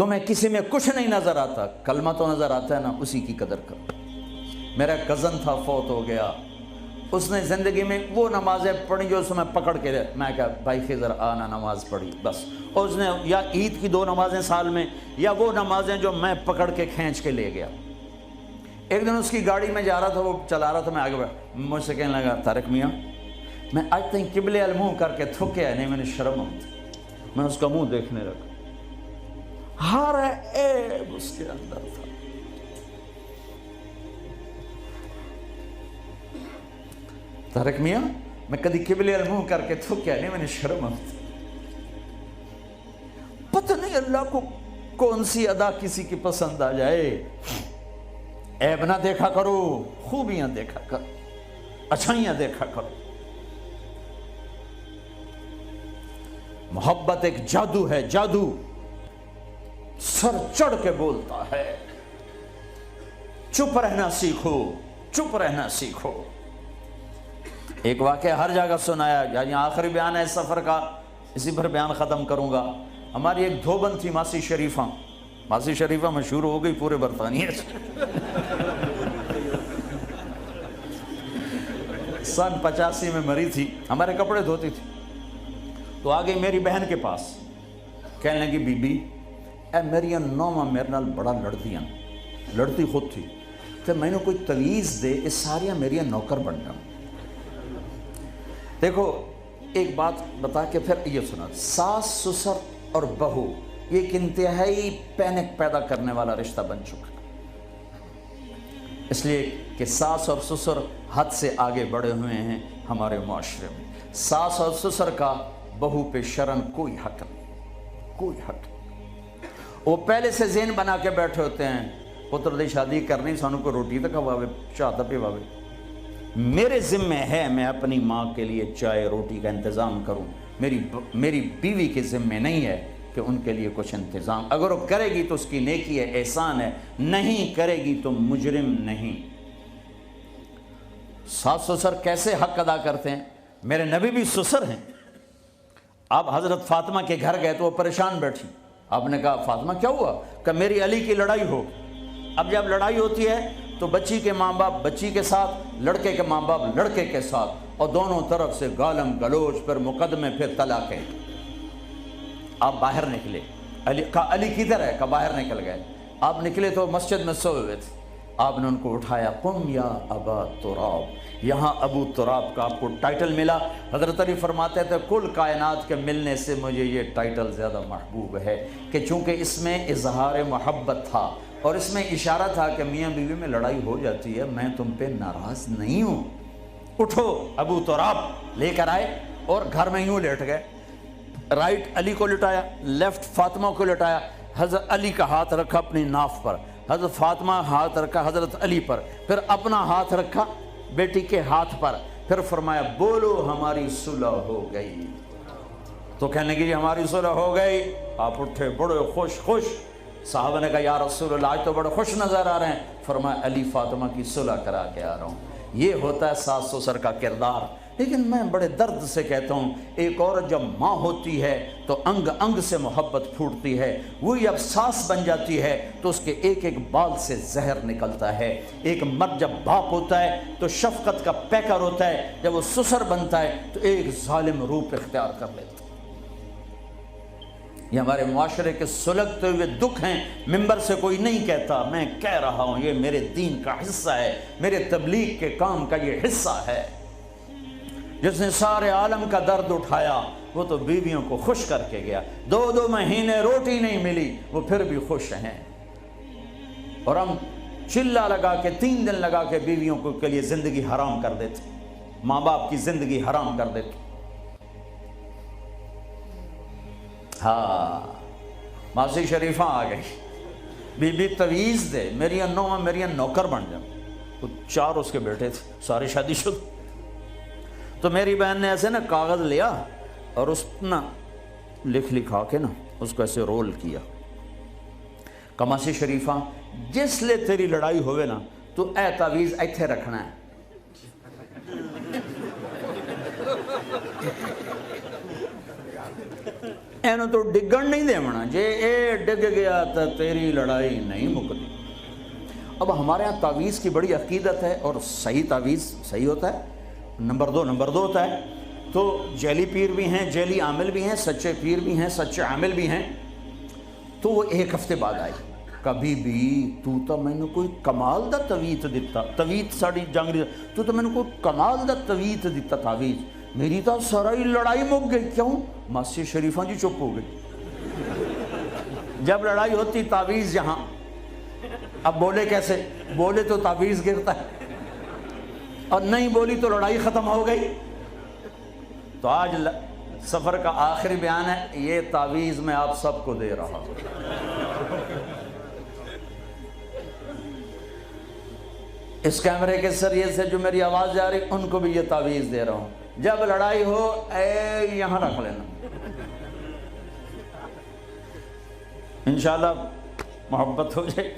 तुम्हें किसी में कुछ नहीं नज़र आता, कलमा तो नज़र आता है ना, उसी की कदर करो। मेरा कज़न था, फौत हो गया, उसने ज़िंदगी में वो नमाज़ें पढ़ी जो उसमें पकड़ के मैं क्या भाई खिज़र आना नमाज़ पढ़ी बस, और उसने या ईद की 2 नमाज़ें साल में, या वो नमाज़ें जो मैं पकड़ के खींच के ले गया। एक दिन उसकी गाड़ी में जा रहा था, वो चला रहा था, मैं आगे बढ़ा, मुझसे कहने लगा तारिक मियाँ मैं आज तक किबले अल मुँह करके थुक गया नहीं, मैंने शर्म आती। मैं उसका मुँह देखने लगा, हर ऐब उसके अंदर था। तारिक मियाँ मैं कभी किबले अल मुँह करके थुक्या नहीं, मैंने शर्म आती। पता नहीं अल्लाह को कौन सी अदा किसी की पसंद आ जाए। ऐब ना देखा करो, खूबियां देखा करो, अच्छाइयां देखा करो। मोहब्बत एक जादू है, जादू सर चढ़ के बोलता है। चुप रहना सीखो, चुप रहना सीखो। एक वाक़या हर जगह सुनाया, यहाँ आखिरी बयान है सफ़र का, इसी पर बयान ख़त्म करूँगा। हमारी एक धोबन थी मासी शरीफा, मासी शरीफा मशहूर हो गई पूरे बरतानिया से। सन 85 में मरी थी, हमारे कपड़े धोती थी। तो आ गई मेरी बहन के पास, कहने लगी बीबी ए मेरिया नौवां मेरे नाल बड़ा लड़दियां, लड़ती खुद थी, तो मैंने कोई तवीज़ दे, ये सारियां मेरिया नौकर बन जाऊं। देखो एक बात बता के फिर ये सुना, सास ससुर और बहू ये एक इंतहाई पैनिक पैदा करने वाला रिश्ता बन चुका है, इसलिए कि सास और ससुर हद से आगे बढ़े हुए हैं हमारे माशरे में। सास और ससुर का बहू पे शर्म कोई हक नहीं, कोई हक नहीं। वो पहले से ज़हन बना के बैठे होते हैं, पुत्र दी शादी करनी, सानू को रोटी तो खवावे, चाह तो पिवावे। मेरे ज़िम्मे है मैं अपनी माँ के लिए चाय रोटी का इंतज़ाम करूँ, मेरी बीवी के ज़िम्मे नहीं है कि उनके लिए कुछ इंतज़ाम। अगर वो करेगी तो उसकी नेकी है, एहसान है, नहीं करेगी तो मुजरिम नहीं। सास ससुर कैसे हक अदा करते हैं, मेरे नबी भी ससुर हैं। आप हज़रत फातिमा के घर गए तो वो परेशान बैठी, आपने कहा फातिमा क्या हुआ, कि मेरी अली की लड़ाई हो। अब जब लड़ाई होती है तो बच्ची के माँ बाप बच्ची के साथ, लड़के के माँ बाप लड़के के साथ, और दोनों तरफ से गालम गलोच, फिर मुकदमे, फिर तलाक़ें। आप बाहर निकले, अली किधर है, का बाहर निकल गए। आप निकले तो मस्जिद में सोए हुए थे, आपने उनको उठाया, कुम या अबा तुराब। यहाँ अबू तुराब का आपको टाइटल मिला। हज़रत अली फरमाते थे कुल कायनात के मिलने से मुझे ये टाइटल ज़्यादा महबूब है, कि चूँकि इसमें इजहार मोहब्बत था और इसमें इशारा था कि मियाँ बीवी में लड़ाई हो जाती है, मैं तुम पे नाराज़ नहीं हूँ। उठो, अबू तुराब लेकर आए और घर में यूँ लेट गए। राइट अली को लिटाया, लेफ्ट फातिमा को लिटाया। हज़रत अली का हाथ रखा अपनी नाफ पर, हज़रत फातिमा हाथ रखा हज़रत अली पर, फिर अपना हाथ रखा बेटी के हाथ पर, फिर फरमाया बोलो हमारी सुलह हो गई। तो कहने की हमारी सुलह हो गई। आप उठे बड़े खुश खुश। साहब ने कहा या रसूलल्लाह आज तो बड़े खुश नज़र आ रहे हैं। फरमाया अली फातिमा की सुलह करा के आ रहा हूँ। ये होता है सास ससुर का किरदार। लेकिन मैं बड़े दर्द से कहता हूँ, एक औरत जब माँ होती है तो अंग अंग से मोहब्बत फूटती है, वही जब सास बन जाती है तो उसके एक एक बाल से जहर निकलता है। एक मर्द जब बाप होता है तो शफकत का पैकर होता है, जब वो ससुर बनता है तो एक जालिम रूप इख्तियार कर लेता है। ये हमारे मुआशरे के सुलगते हुए दुख हैं, मिंबर से कोई नहीं कहता, मैं कह रहा हूँ, ये मेरे दीन का हिस्सा है, मेरे तबलीग के काम का ये हिस्सा है। जिसने सारे आलम का दर्द उठाया वो तो बीवियों को खुश करके गया। 2-2 महीने रोटी नहीं मिली, वो फिर भी खुश हैं। और हम चिल्ला लगा के 3 दिन लगा के बीवियों को के लिए जिंदगी हराम कर देते, माँ बाप की जिंदगी हराम कर देते। हाँ, मासी शरीफा आ गई, बीबी तवीज़ दे, मेरिया नौवां मेरिया नौकर बन जा। तो 4 उसके बेटे थे, सारे शादीशुदा। तो मेरी बहन ने ऐसे ना कागज़ लिया और उस ना लिखा के ना उसको ऐसे रोल किया। कमासी शरीफा जिसले तेरी लड़ाई होवे ना तो ए तावीज़ इत्थे रखना है। اینو تو ڈگن نہیں دیونا، جے اے ڈگ گیا تو تیری لڑائی نہیں مکتی۔ اب ہمارے ہاں تعویذ کی بڑی عقیدت ہے، اور صحیح تعویذ صحیح ہوتا ہے، نمبر دو ہوتا ہے۔ تو جعلی پیر بھی ہیں، جعلی عامل بھی ہیں، سچے پیر بھی ہیں، سچے عامل بھی ہیں۔ تو وہ ایک ہفتے بعد آئی، کبھی بھی تو میں نے کوئی کمال دا تویت دیتا، تویت ساڑی جانگری، تو میں نے کوئی کمال دا تویت دیتا تعویذ، میری تو ساری لڑائی مک گئی۔ کیوں؟ مسجد شریفاں جی چپ ہو گئی۔ جب لڑائی ہوتی تعویذ یہاں، اب بولے کیسے؟ بولے تو تعویذ گرتا ہے، اور نہیں بولی تو لڑائی ختم ہو گئی۔ تو آج سفر کا آخری بیان ہے، یہ تعویذ میں آپ سب کو دے رہا ہوں۔ اس کیمرے کے ذریعے سے جو میری آواز جا رہی، ان کو بھی یہ تعویذ دے رہا ہوں، جب لڑائی ہو اے یہاں رکھ لینا، انشاءاللہ محبت ہو جائے۔